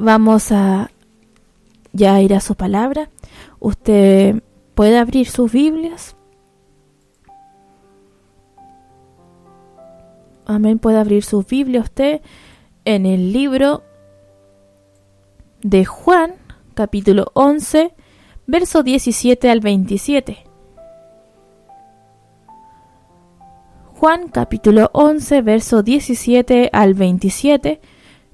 vamos a ya ir a su palabra. Usted puede abrir sus Biblias. Amén, puede abrir su Biblia usted en el libro de Juan, capítulo 11, verso 17 al 27. Juan, capítulo 11, verso 17 al 27.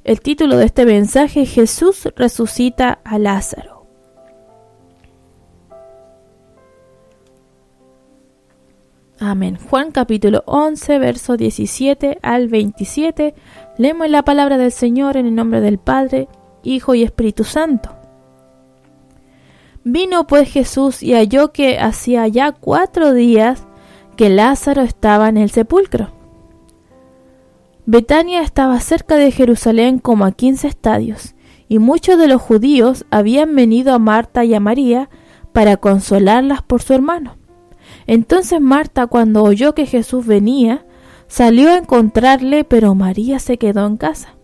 El título de este mensaje: Jesús resucita a Lázaro. Amén. Juan capítulo 11, verso 17 al 27. Leemos la palabra del Señor en el nombre del Padre, Hijo y Espíritu Santo. Vino pues Jesús y halló que hacía ya 4 días que Lázaro estaba en el sepulcro. Betania estaba cerca de Jerusalén como a 15 estadios, y muchos de los judíos habían venido a Marta y a María para consolarlas por su hermano. Entonces Marta, cuando oyó que Jesús venía, salió a encontrarle, pero María se quedó en casa.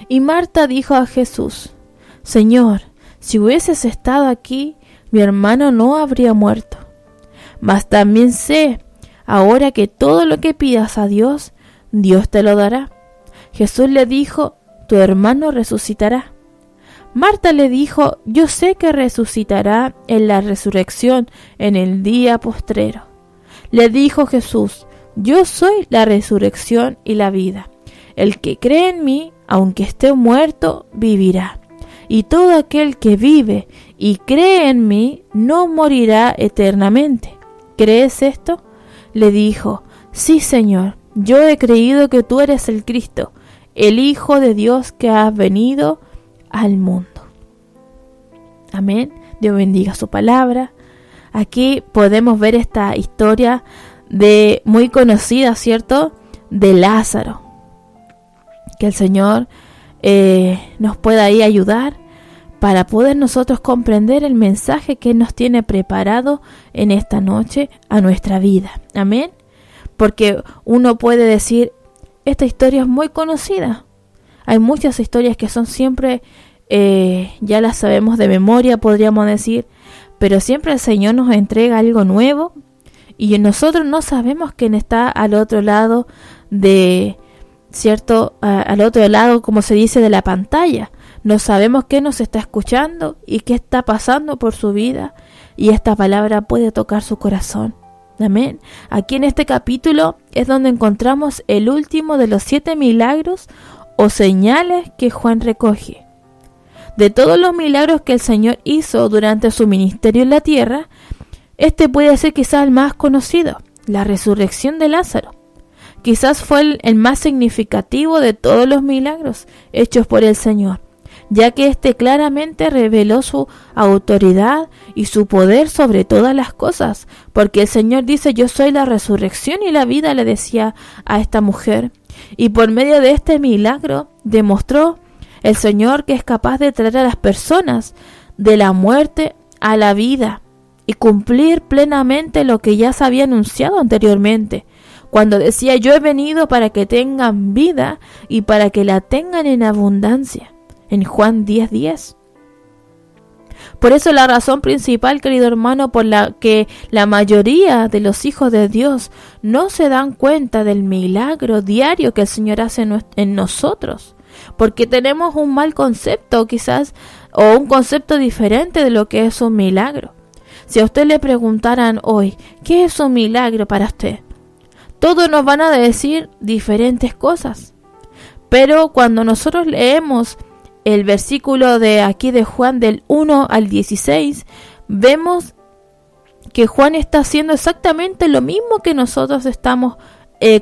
Y Marta dijo a Jesús: Señor, si hubieses estado aquí, mi hermano no habría muerto. Mas también sé, ahora que todo lo que pidas a Dios, Dios te lo dará. Jesús le dijo: tu hermano resucitará. Marta le dijo: yo sé que resucitará en la resurrección en el día postrero. Le dijo Jesús: yo soy la resurrección y la vida. El que cree en mí, aunque esté muerto, vivirá. Y todo aquel que vive y cree en mí, no morirá eternamente. ¿Crees esto? Le dijo: sí, Señor, yo he creído que tú eres el Cristo, el Hijo de Dios que has venido al mundo. Amén. Dios bendiga su palabra. Aquí podemos ver esta historia muy conocida, ¿cierto? De Lázaro. Que el Señor nos pueda ahí ayudar para poder nosotros comprender el mensaje que nos tiene preparado en esta noche a nuestra vida. Amén. Porque uno puede decir: esta historia es muy conocida. Hay muchas historias que son siempre, ya las sabemos de memoria, podríamos decir, pero siempre el Señor nos entrega algo nuevo y nosotros no sabemos quién está al otro lado al otro lado, como se dice, de la pantalla. No sabemos qué nos está escuchando y qué está pasando por su vida, y esta palabra puede tocar su corazón. Amén. Aquí en este capítulo es donde encontramos el último de los 7 milagros o señales que Juan recoge. De todos los milagros que el Señor hizo durante su ministerio en la tierra, este puede ser quizás el más conocido: la resurrección de Lázaro. Quizás fue el más significativo de todos los milagros hechos por el Señor, ya que este claramente reveló su autoridad y su poder sobre todas las cosas, porque el Señor dice: yo soy la resurrección y la vida, le decía a esta mujer. Y por medio de este milagro demostró el Señor que es capaz de traer a las personas de la muerte a la vida y cumplir plenamente lo que ya se había anunciado anteriormente, cuando decía: yo he venido para que tengan vida y para que la tengan en abundancia, en Juan 10:10. Por eso la razón principal, querido hermano, por la que la mayoría de los hijos de Dios no se dan cuenta del milagro diario que el Señor hace en nosotros, porque tenemos un mal concepto quizás, o un concepto diferente de lo que es un milagro. Si a usted le preguntaran hoy: ¿qué es un milagro para usted?, todos nos van a decir diferentes cosas. Pero cuando nosotros leemos el versículo de aquí de Juan del 1 al 16, vemos que Juan está haciendo exactamente lo mismo que nosotros estamos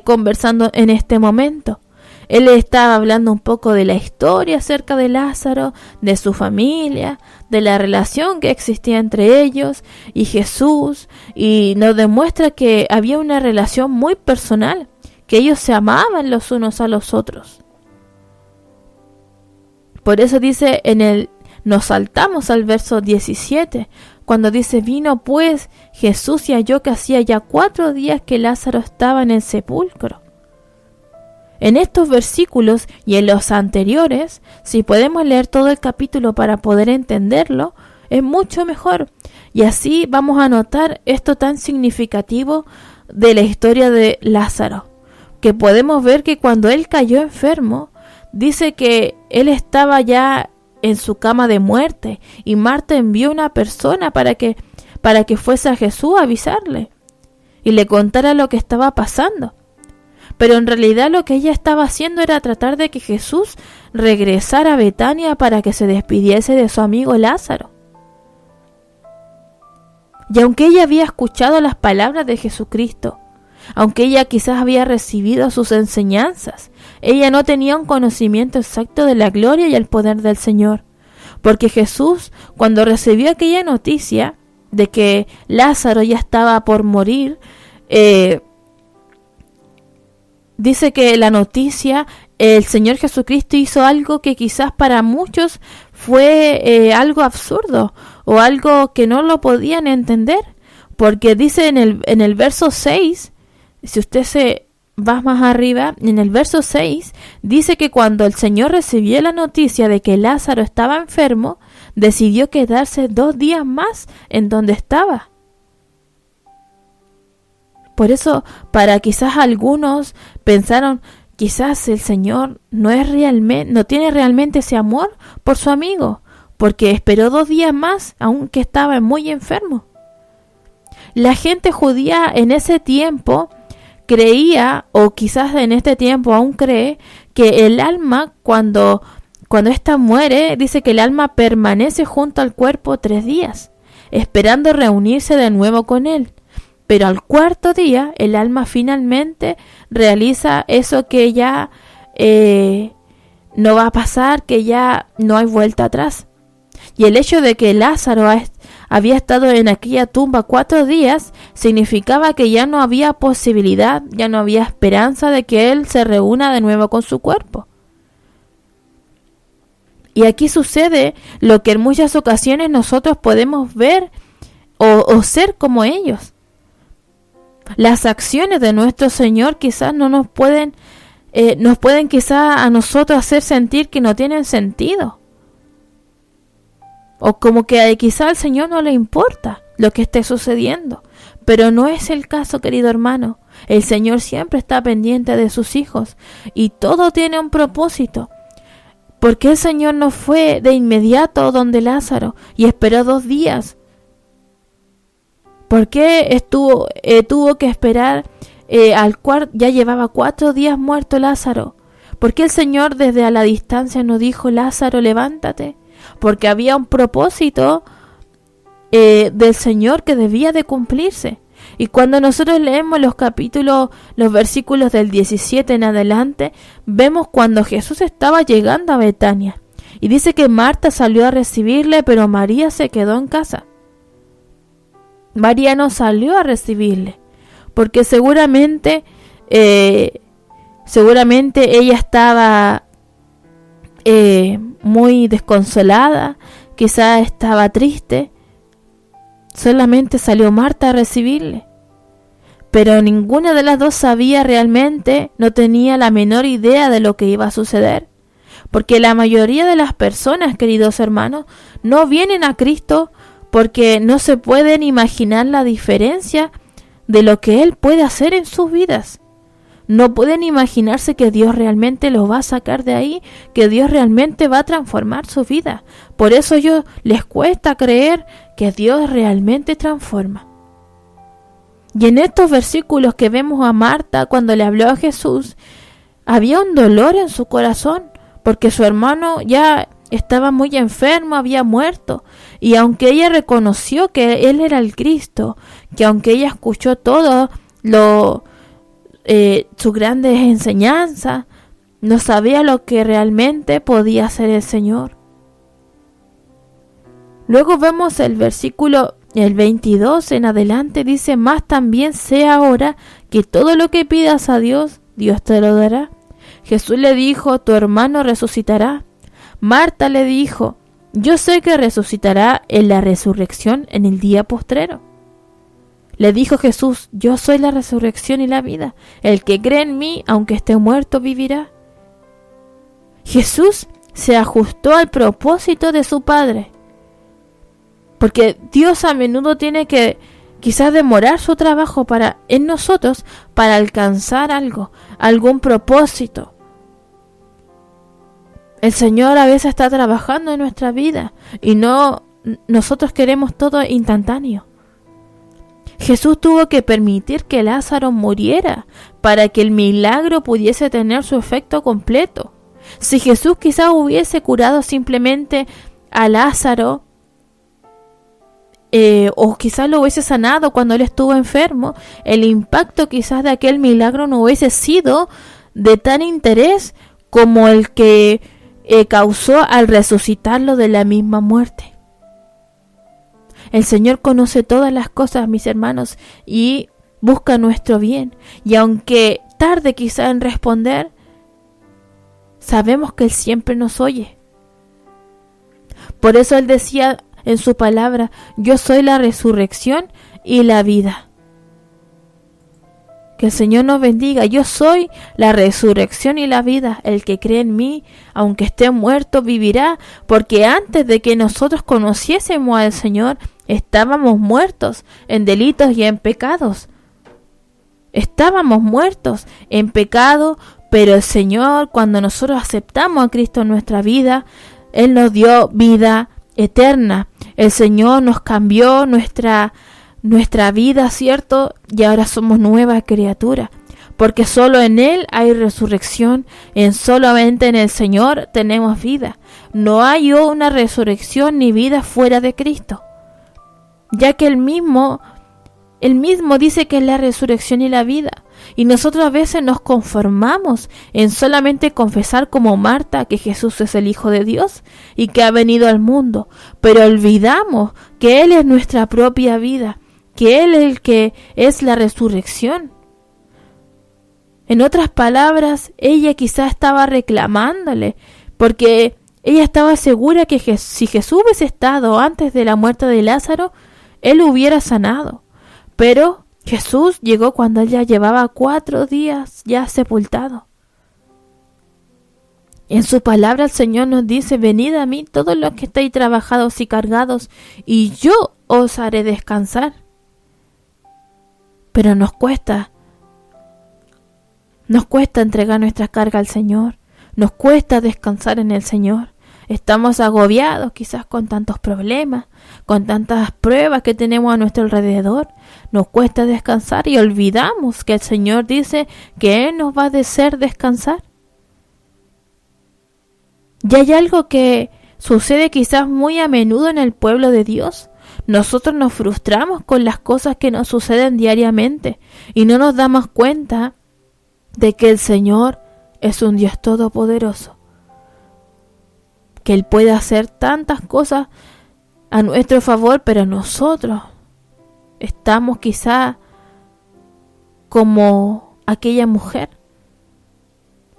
conversando en este momento. Él estaba hablando un poco de la historia acerca de Lázaro, de su familia, de la relación que existía entre ellos y Jesús, y nos demuestra que había una relación muy personal, que ellos se amaban los unos a los otros. Por eso dice nos saltamos al verso 17, cuando dice: vino pues Jesús y halló que hacía ya 4 días que Lázaro estaba en el sepulcro. En estos versículos y en los anteriores, si podemos leer todo el capítulo para poder entenderlo, es mucho mejor. Y así vamos a notar esto tan significativo de la historia de Lázaro, que podemos ver que cuando él cayó enfermo, dice que él estaba ya en su cama de muerte y Marta envió una persona para que fuese a Jesús a avisarle y le contara lo que estaba pasando. Pero en realidad lo que ella estaba haciendo era tratar de que Jesús regresara a Betania para que se despidiese de su amigo Lázaro. Y aunque ella había escuchado las palabras de Jesucristo, aunque ella quizás había recibido sus enseñanzas, ella no tenía un conocimiento exacto de la gloria y el poder del Señor. Porque Jesús, cuando recibió aquella noticia de que Lázaro ya estaba por morir, dice que la noticia, el Señor Jesucristo hizo algo que quizás para muchos fue algo absurdo o algo que no lo podían entender. Porque dice en el verso 6, si usted se va más arriba, en el verso 6, dice que cuando el Señor recibió la noticia de que Lázaro estaba enfermo, decidió quedarse 2 días más en donde estaba. Por eso, para quizás algunos pensaron, quizás el Señor no tiene realmente ese amor por su amigo, porque esperó 2 días más, aunque estaba muy enfermo. La gente judía en ese tiempo creía, o quizás en este tiempo aún cree, que el alma cuando ésta muere, dice que el alma permanece junto al cuerpo 3 días, esperando reunirse de nuevo con él. Pero al 4º día, el alma finalmente realiza eso que ya no va a pasar, que ya no hay vuelta atrás. Y el hecho de que Lázaro había estado en aquella tumba 4 días, significaba que ya no había posibilidad, ya no había esperanza de que él se reúna de nuevo con su cuerpo. Y aquí sucede lo que en muchas ocasiones nosotros podemos ver o ser como ellos. Las acciones de nuestro Señor quizás no nos pueden quizás a nosotros hacer sentir que no tienen sentido. O como que quizás al Señor no le importa lo que esté sucediendo. Pero no es el caso, querido hermano. El Señor siempre está pendiente de sus hijos. Y todo tiene un propósito. ¿Por qué el Señor no fue de inmediato donde Lázaro y esperó 2 días? ¿Por qué tuvo que esperar ya llevaba 4 días muerto Lázaro? ¿Por qué el Señor desde a la distancia no dijo, Lázaro, levántate? Porque había un propósito del Señor que debía de cumplirse. Y cuando nosotros leemos los versículos del 17 en adelante, vemos cuando Jesús estaba llegando a Betania. Y dice que Marta salió a recibirle, pero María se quedó en casa. María no salió a recibirle, porque seguramente ella estaba muy desconsolada, quizás estaba triste. Solamente salió Marta a recibirle. Pero ninguna de las dos sabía realmente, no tenía la menor idea de lo que iba a suceder. Porque la mayoría de las personas, queridos hermanos, no vienen a Cristo porque no se pueden imaginar la diferencia de lo que Él puede hacer en sus vidas. No pueden imaginarse que Dios realmente los va a sacar de ahí, que Dios realmente va a transformar su vida. Por eso les cuesta creer que Dios realmente transforma. Y en estos versículos que vemos a Marta cuando le habló a Jesús, había un dolor en su corazón, porque su hermano ya estaba muy enfermo, había muerto. Y aunque ella reconoció que Él era el Cristo, que aunque ella escuchó todo sus grandes enseñanzas, no sabía lo que realmente podía hacer el Señor. Luego vemos el versículo 22 en adelante, dice, más también sé ahora que todo lo que pidas a Dios, Dios te lo dará. Jesús le dijo, tu hermano resucitará. Marta le dijo, yo sé que resucitará en la resurrección en el día postrero. Le dijo Jesús: yo soy la resurrección y la vida. El que cree en mí, aunque esté muerto, vivirá. Jesús se ajustó al propósito de su Padre. Porque Dios a menudo tiene que quizás demorar su trabajo en nosotros para alcanzar algo, algún propósito. El Señor a veces está trabajando en nuestra vida y nosotros queremos todo instantáneo. Jesús tuvo que permitir que Lázaro muriera para que el milagro pudiese tener su efecto completo. Si Jesús quizás hubiese curado simplemente a Lázaro, o quizás lo hubiese sanado cuando él estuvo enfermo, el impacto quizás de aquel milagro no hubiese sido de tan interés como el que causó al resucitarlo de la misma muerte. El Señor conoce todas las cosas, mis hermanos, y busca nuestro bien. Y aunque tarde quizá en responder, sabemos que Él siempre nos oye. Por eso Él decía en su palabra: yo soy la resurrección y la vida. Que el Señor nos bendiga. Yo soy la resurrección y la vida. El que cree en mí, aunque esté muerto, vivirá. Porque antes de que nosotros conociésemos al Señor, estábamos muertos en delitos y en pecados. Estábamos muertos en pecado, pero el Señor, cuando nosotros aceptamos a Cristo en nuestra vida, Él nos dio vida eterna. El Señor nos cambió nuestra vida, ¿cierto? Y ahora somos nueva criatura. Porque solo en Él hay resurrección. Solamente en el Señor tenemos vida. No hay una resurrección ni vida fuera de Cristo. Ya que Él mismo dice que es la resurrección y la vida. Y nosotros a veces nos conformamos en solamente confesar como Marta que Jesús es el Hijo de Dios y que ha venido al mundo. Pero olvidamos que Él es nuestra propia vida, que Él es el que es la resurrección. En otras palabras, ella quizás estaba reclamándole, porque ella estaba segura que si Jesús hubiese estado antes de la muerte de Lázaro, Él hubiera sanado. Pero Jesús llegó cuando Él ya llevaba 4 días ya sepultado. En su palabra el Señor nos dice: venid a mí todos los que estáis trabajados y cargados, y yo os haré descansar. Pero nos cuesta entregar nuestra carga al Señor. Nos cuesta descansar en el Señor. Estamos agobiados quizás con tantos problemas, con tantas pruebas que tenemos a nuestro alrededor. Nos cuesta descansar y olvidamos que el Señor dice que Él nos va a hacer descansar. Y hay algo que sucede quizás muy a menudo en el pueblo de Dios. Nosotros nos frustramos con las cosas que nos suceden diariamente y no nos damos cuenta de que el Señor es un Dios todopoderoso, que Él puede hacer tantas cosas a nuestro favor, pero nosotros estamos quizá como aquella mujer.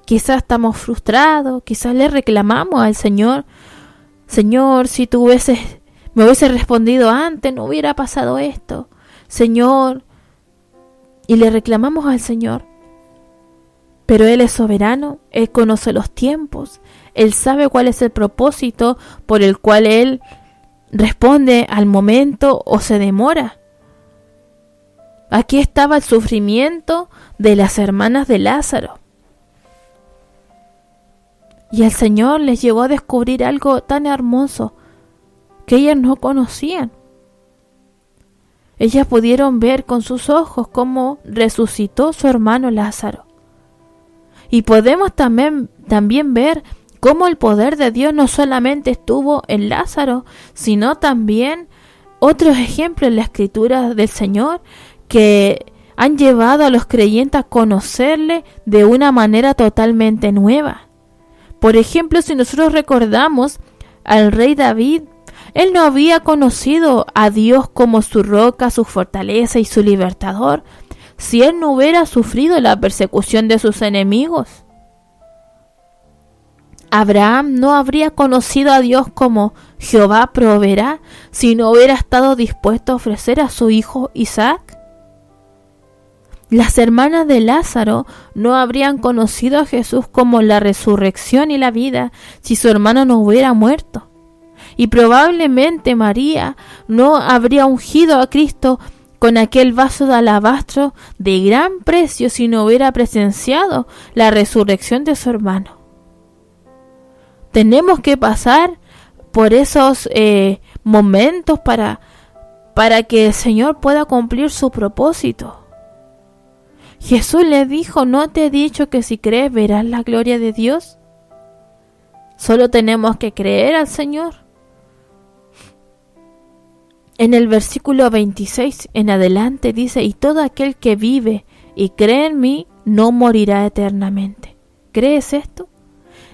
Quizás estamos frustrados, quizás le reclamamos al Señor: Señor, si tú me hubieses respondido antes, no hubiera pasado esto, Señor. Y le reclamamos al Señor. Pero Él es soberano, Él conoce los tiempos, Él sabe cuál es el propósito por el cual Él responde al momento o se demora. Aquí estaba el sufrimiento de las hermanas de Lázaro. Y el Señor les llegó a descubrir algo tan hermoso que ellas no conocían. Ellas pudieron ver con sus ojos cómo resucitó su hermano Lázaro. Y podemos también ver cómo el poder de Dios no solamente estuvo en Lázaro, sino también otros ejemplos en la Escritura del Señor que han llevado a los creyentes a conocerle de una manera totalmente nueva. Por ejemplo, si nosotros recordamos al rey David, él no había conocido a Dios como su roca, su fortaleza y su libertador, si él no hubiera sufrido la persecución de sus enemigos. Abraham no habría conocido a Dios como Jehová proveerá si no hubiera estado dispuesto a ofrecer a su hijo Isaac. Las hermanas de Lázaro no habrían conocido a Jesús como la resurrección y la vida si su hermano no hubiera muerto. Y probablemente María no habría ungido a Cristo con aquel vaso de alabastro de gran precio si no hubiera presenciado la resurrección de su hermano. Tenemos que pasar por esos momentos para que el Señor pueda cumplir su propósito. Jesús le dijo: ¿no te he dicho que si crees verás la gloria de Dios? Solo tenemos que creer al Señor. En el versículo 26 en adelante dice: y todo aquel que vive y cree en mí no morirá eternamente. ¿Crees esto?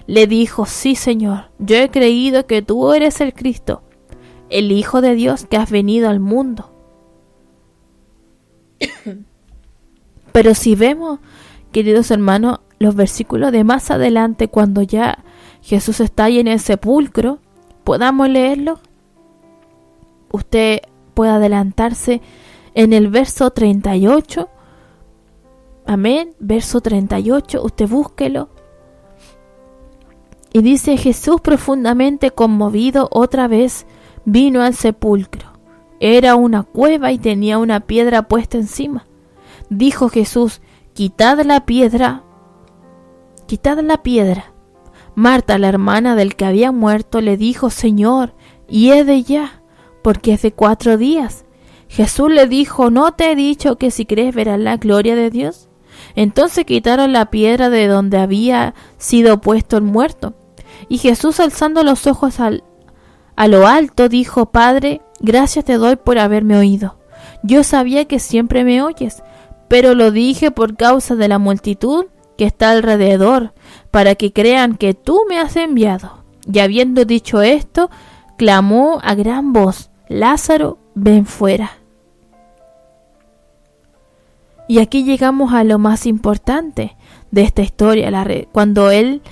Le dijo: sí, Señor, yo he creído que tú eres el Cristo, el Hijo de Dios, que has venido al mundo. Pero si vemos, queridos hermanos, los versículos de más adelante, cuando ya Jesús está ahí en el sepulcro, ¿podamos leerlo? Usted puede adelantarse en el verso 38. Amén. Verso 38, usted búsquelo. Y dice: Jesús, profundamente conmovido, otra vez vino al sepulcro. Era una cueva y tenía una piedra puesta encima. Dijo Jesús: quitad la piedra. Quitad la piedra. Marta, la hermana del que había muerto, le dijo: Señor, hiede ya, porque es de 4 días. Jesús le dijo: ¿no te he dicho que si crees verás la gloria de Dios? Entonces quitaron la piedra de donde había sido puesto el muerto. Y Jesús, alzando los ojos a lo alto, dijo: Padre, gracias te doy por haberme oído. Yo sabía que siempre me oyes, pero lo dije por causa de la multitud que está alrededor, para que crean que tú me has enviado. Y habiendo dicho esto, clamó a gran voz: Lázaro, ven fuera. Y aquí llegamos a lo más importante de esta historia, cuando el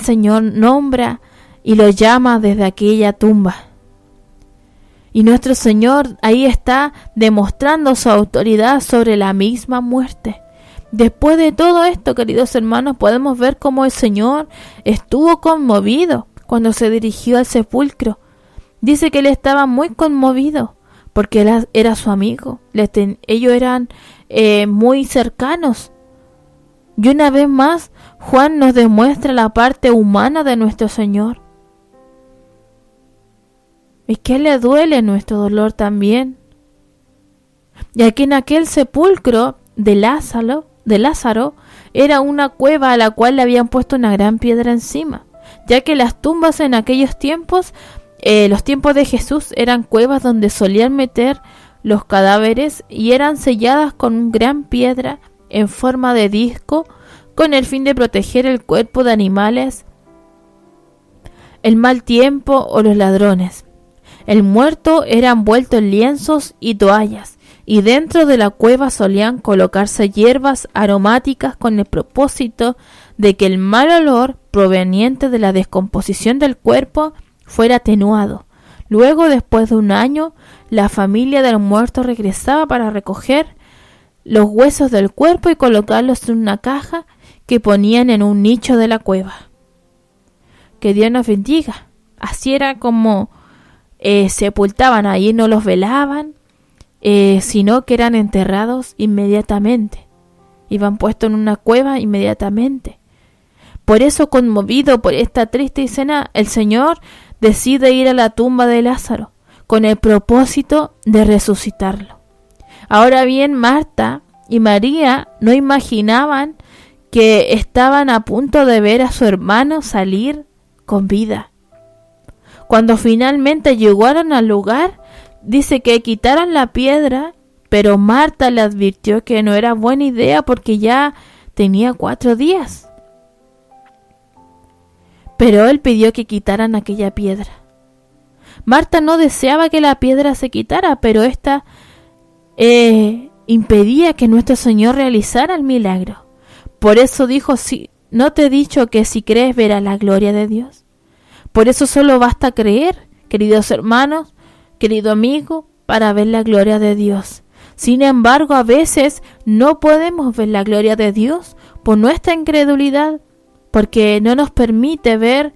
Señor nombra y lo llama desde aquella tumba. Y nuestro Señor ahí está demostrando su autoridad sobre la misma muerte. Después de todo esto, queridos hermanos, podemos ver cómo el Señor estuvo conmovido cuando se dirigió al sepulcro. Dice que él estaba muy conmovido porque él era su amigo. Ellos eran muy cercanos. Y una vez más, Juan nos demuestra la parte humana de nuestro Señor. ¿Y qué le duele nuestro dolor también? Y aquí en aquel sepulcro de Lázaro era una cueva a la cual le habían puesto una gran piedra encima, ya que las tumbas en aquellos tiempos, los tiempos de Jesús, eran cuevas donde solían meter los cadáveres y eran selladas con una gran piedra en forma de disco con el fin de proteger el cuerpo de animales, el mal tiempo o los ladrones. El muerto era envuelto en lienzos y toallas, y dentro de la cueva solían colocarse hierbas aromáticas con el propósito de que el mal olor proveniente de la descomposición del cuerpo fuera atenuado. Luego, después de 1 año, la familia del muerto regresaba para recoger los huesos del cuerpo y colocarlos en una caja que ponían en un nicho de la cueva. Que Dios nos bendiga. Así era como sepultaban, ahí no los velaban, sino que eran enterrados inmediatamente. Iban puestos en una cueva inmediatamente. Por eso, conmovido por esta triste escena, el Señor decide ir a la tumba de Lázaro con el propósito de resucitarlo. Ahora bien, Marta y María no imaginaban que estaban a punto de ver a su hermano salir con vida. Cuando finalmente llegaron al lugar, dice que quitaron la piedra, pero Marta le advirtió que no era buena idea porque ya tenía 4 días. Pero él pidió que quitaran aquella piedra. Marta no deseaba que la piedra se quitara, pero esta impedía que nuestro Señor realizara el milagro. Por eso dijo: sí, ¿no te he dicho que si crees verás la gloria de Dios? Por eso solo basta creer, queridos hermanos, querido amigo, para ver la gloria de Dios. Sin embargo, a veces no podemos ver la gloria de Dios por nuestra incredulidad, porque no nos permite ver.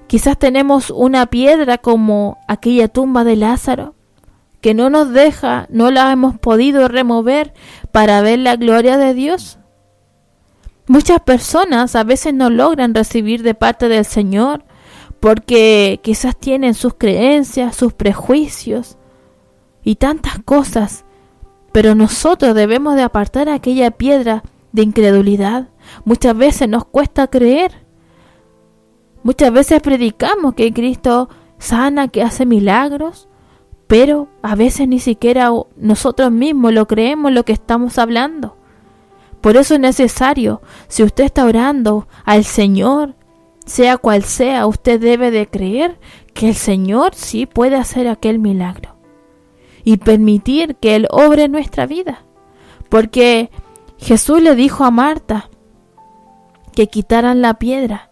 Quizás tenemos una piedra como aquella tumba de Lázaro, que no nos deja, no la hemos podido remover para ver la gloria de Dios. Muchas personas a veces no logran recibir de parte del Señor porque quizás tienen sus creencias, sus prejuicios y tantas cosas, pero nosotros debemos de apartar aquella piedra de incredulidad. Muchas veces nos cuesta creer. Muchas veces predicamos que Cristo sana, que hace milagros, pero a veces ni siquiera nosotros mismos lo creemos lo que estamos hablando. Por eso es necesario, si usted está orando al Señor, sea cual sea, usted debe de creer que el Señor sí puede hacer aquel milagro y permitir que Él obre en nuestra vida. Porque Jesús le dijo a Marta que quitaran la piedra,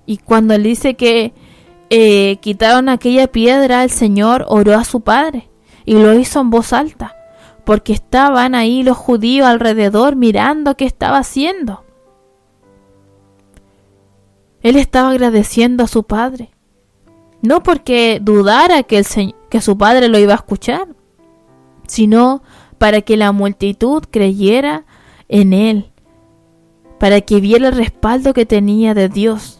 y cuando Él dice que quitaron aquella piedra, el Señor oró a su Padre y lo hizo en voz alta, porque estaban ahí los judíos alrededor mirando qué estaba haciendo. Él estaba agradeciendo a su Padre, no porque dudara que su Padre lo iba a escuchar, sino para que la multitud creyera en Él, para que viera el respaldo que tenía de Dios.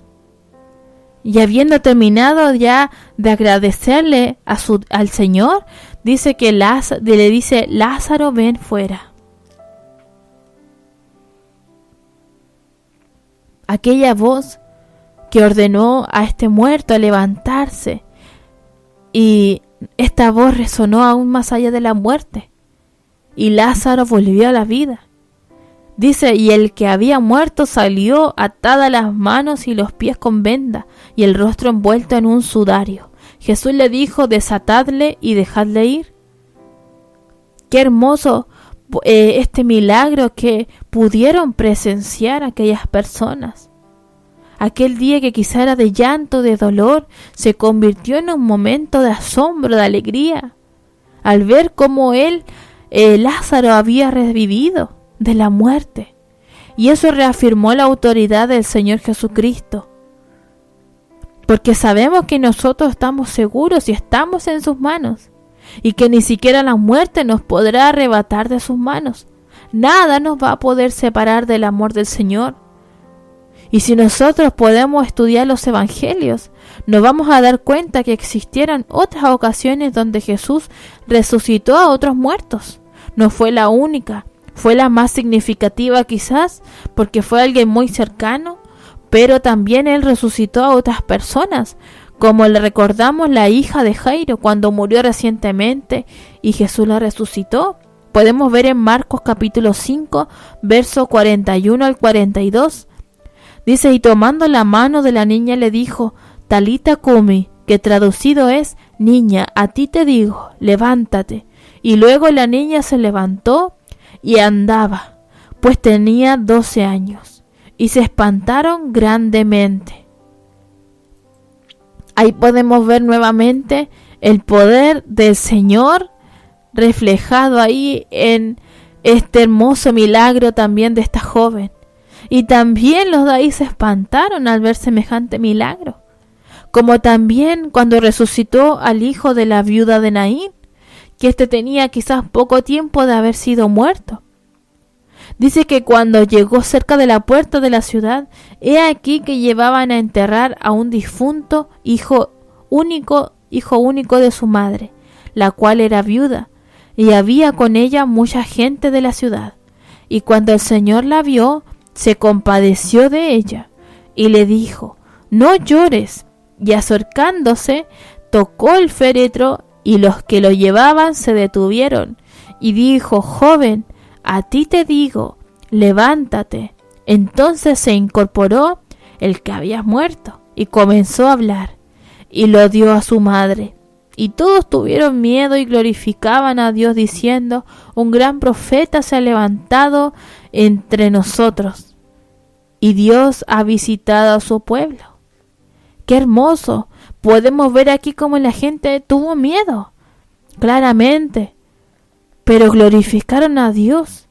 Y habiendo terminado ya de agradecerle al Señor, dice que le dice: Lázaro, ven fuera. Aquella voz que ordenó a este muerto a levantarse, y esta voz resonó aún más allá de la muerte, y Lázaro volvió a la vida. Dice: y el que había muerto salió atadas las manos y los pies con venda, y el rostro envuelto en un sudario. Jesús le dijo: desatadle y dejadle ir. Qué hermoso este milagro que pudieron presenciar aquellas personas. Aquel día que quizá era de llanto, de dolor, se convirtió en un momento de asombro, de alegría, al ver cómo Lázaro había revivido de la muerte. Y eso reafirmó la autoridad del Señor Jesucristo, porque sabemos que nosotros estamos seguros y estamos en sus manos, y que ni siquiera la muerte nos podrá arrebatar de sus manos. Nada nos va a poder separar del amor del Señor. Y si nosotros podemos estudiar los evangelios, nos vamos a dar cuenta que existieron otras ocasiones donde Jesús resucitó a otros muertos. No fue la única, fue la más significativa quizás, porque fue alguien muy cercano, pero también Él resucitó a otras personas, como le recordamos la hija de Jairo cuando murió recientemente y Jesús la resucitó. Podemos ver en Marcos capítulo 5, verso 41 al 42. Dice: y tomando la mano de la niña le dijo: Talita cumi, que traducido es: niña, a ti te digo, levántate. Y luego la niña se levantó y andaba, pues tenía 12 años, y se espantaron grandemente. Ahí podemos ver nuevamente el poder del Señor reflejado ahí en este hermoso milagro también de esta joven. Y también los de ahí se espantaron al ver semejante milagro, como también cuando resucitó al hijo de la viuda de Naín, que tenía quizás poco tiempo de haber sido muerto. Dice que cuando llegó cerca de la puerta de la ciudad, he aquí que llevaban a enterrar a un difunto hijo único de su madre, la cual era viuda, y había con ella mucha gente de la ciudad. Y cuando el Señor la vio, se compadeció de ella, y le dijo: no llores. Y acercándose, tocó el féretro, y los que lo llevaban se detuvieron, y dijo: joven, a ti te digo, levántate. Entonces se incorporó el que había muerto, y comenzó a hablar, y lo dio a su madre. Y todos tuvieron miedo y glorificaban a Dios, diciendo: un gran profeta se ha levantado entre nosotros, y Dios ha visitado a su pueblo. ¡Qué hermoso! Podemos ver aquí cómo la gente tuvo miedo, claramente, pero glorificaron a Dios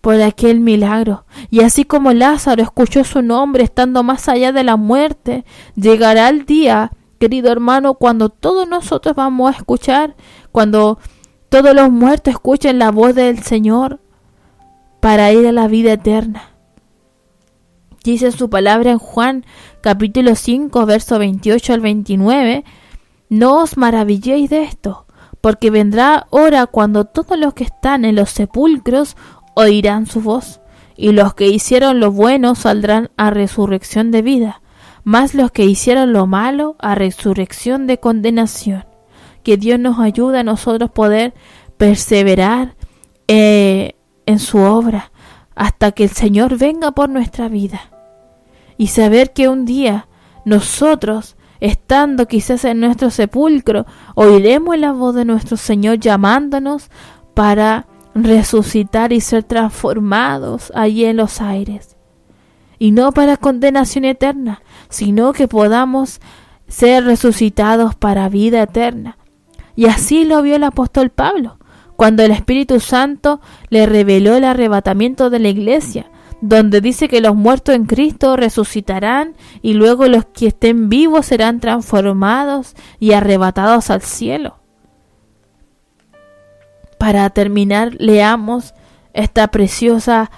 por aquel milagro. Y así como Lázaro escuchó su nombre estando más allá de la muerte, llegará el día, querido hermano, cuando todos nosotros vamos a escuchar, cuando todos los muertos escuchen la voz del Señor para ir a la vida eterna. Dice su palabra en Juan capítulo 5, verso 28 al 29, no os maravilléis de esto, porque vendrá hora cuando todos los que están en los sepulcros oirán su voz, y los que hicieron lo bueno saldrán a resurrección de vida, mas los que hicieron lo malo a resurrección de condenación. Que Dios nos ayude a nosotros poder perseverar en su obra hasta que el Señor venga por nuestra vida, y saber que un día nosotros, estando quizás en nuestro sepulcro, oiremos la voz de nuestro Señor llamándonos para resucitar y ser transformados allí en los aires, y no para condenación eterna, sino que podamos ser resucitados para vida eterna. Y así lo vio el apóstol Pablo, cuando el Espíritu Santo le reveló el arrebatamiento de la iglesia, donde dice que los muertos en Cristo resucitarán y luego los que estén vivos serán transformados y arrebatados al cielo. Para terminar, leamos esta preciosa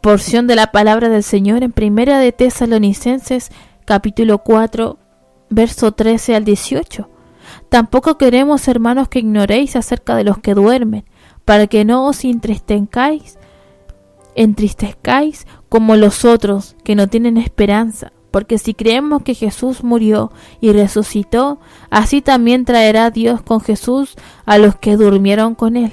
porción de la palabra del Señor en Primera de Tesalonicenses capítulo 4, verso 13 al 18. Tampoco queremos, hermanos, que ignoréis acerca de los que duermen, para que no os entristezcáis como los otros que no tienen esperanza. Porque si creemos que Jesús murió y resucitó, así también traerá Dios con Jesús a los que durmieron con él.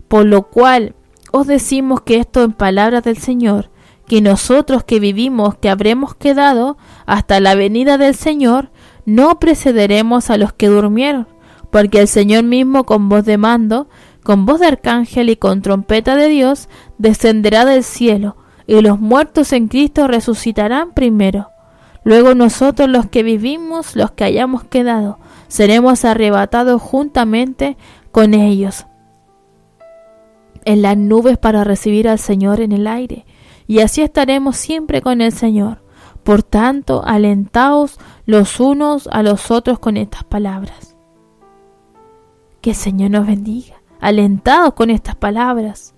Por lo cual os decimos que esto en palabras del Señor, que nosotros que vivimos, que habremos quedado hasta la venida del Señor, no precederemos a los que durmieron, porque el Señor mismo con voz de mando, con voz de arcángel y con trompeta de Dios, descenderá del cielo, y los muertos en Cristo resucitarán primero. Luego nosotros los que vivimos, los que hayamos quedado, seremos arrebatados juntamente con ellos en las nubes para recibir al Señor en el aire, y así estaremos siempre con el Señor. Por tanto, alentaos los unos a los otros con estas palabras. Que el Señor nos bendiga, alentados con estas palabras.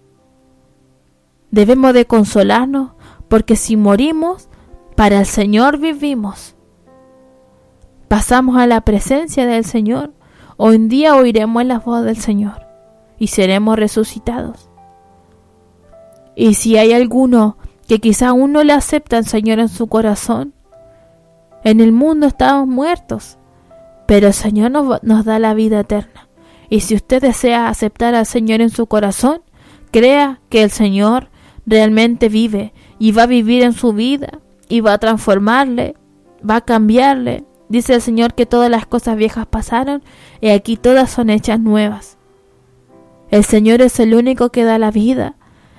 Debemos de consolarnos, porque si morimos, para el Señor vivimos. Pasamos a la presencia del Señor, hoy en día oiremos la voz del Señor y seremos resucitados. Y si hay alguno que quizá aún no le acepta al Señor en su corazón, en el mundo estamos muertos, pero el Señor nos da la vida eterna. Y si usted desea aceptar al Señor en su corazón, crea que el Señor realmente vive y va a vivir en su vida y va a transformarle, va a cambiarle. Dice el Señor que todas las cosas viejas pasaron y aquí todas son hechas nuevas. El Señor es el único que da la vida,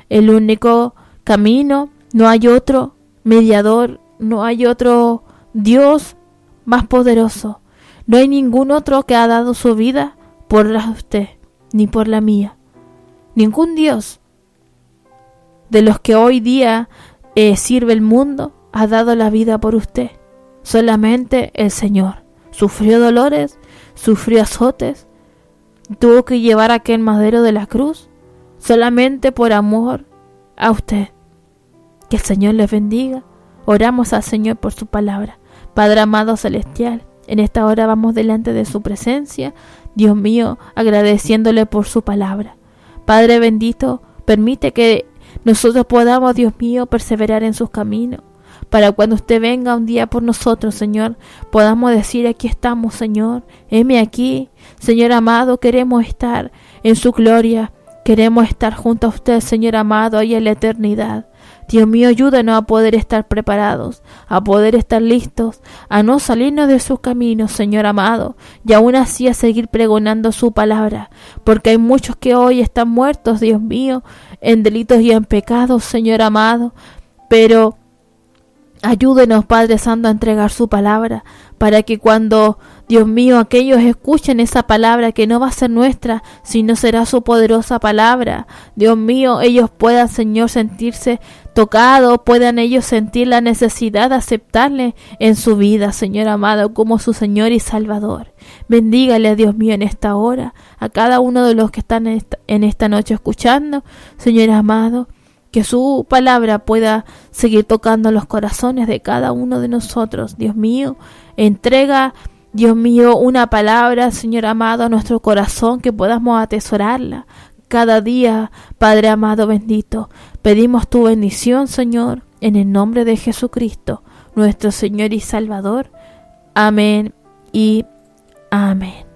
el único camino. No hay otro mediador, no hay otro Dios más poderoso. No hay ningún otro que ha dado su vida por la de usted, ni por la mía. Ningún Dios de los que hoy día sirve el mundo ha dado la vida por usted. Solamente el Señor. Sufrió dolores, sufrió azotes, tuvo que llevar aquel madero de la cruz solamente por amor a usted. Que el Señor les bendiga. Oramos al Señor por su palabra. Padre amado celestial, en esta hora vamos delante de su presencia, Dios mío, agradeciéndole por su palabra. Padre bendito, permite que nosotros podamos, Dios mío, perseverar en sus caminos, para cuando usted venga un día por nosotros, Señor, podamos decir: aquí estamos, Señor, heme aquí. Señor amado, queremos estar en su gloria, queremos estar junto a usted, Señor amado, ahí en la eternidad. Dios mío, ayúdanos a poder estar preparados, a poder estar listos, a no salirnos de sus caminos, Señor amado, y aún así a seguir pregonando su palabra, porque hay muchos que hoy están muertos, Dios mío, en delitos y en pecados, Señor amado, pero ayúdenos, Padre Santo, a entregar su palabra, para que cuando, Dios mío, aquellos escuchen esa palabra que no va a ser nuestra, sino será su poderosa palabra. Dios mío, ellos puedan, Señor, sentirse tocados, puedan ellos sentir la necesidad de aceptarle en su vida, Señor amado, como su Señor y Salvador. Bendígale, Dios mío, en esta hora, a cada uno de los que están en esta noche escuchando, Señor amado, que su palabra pueda seguir tocando los corazones de cada uno de nosotros. Dios mío, entrega, Dios mío, una palabra, Señor amado, a nuestro corazón, que podamos atesorarla cada día, Padre amado bendito. Pedimos tu bendición, Señor, en el nombre de Jesucristo, nuestro Señor y Salvador. Amén y amén.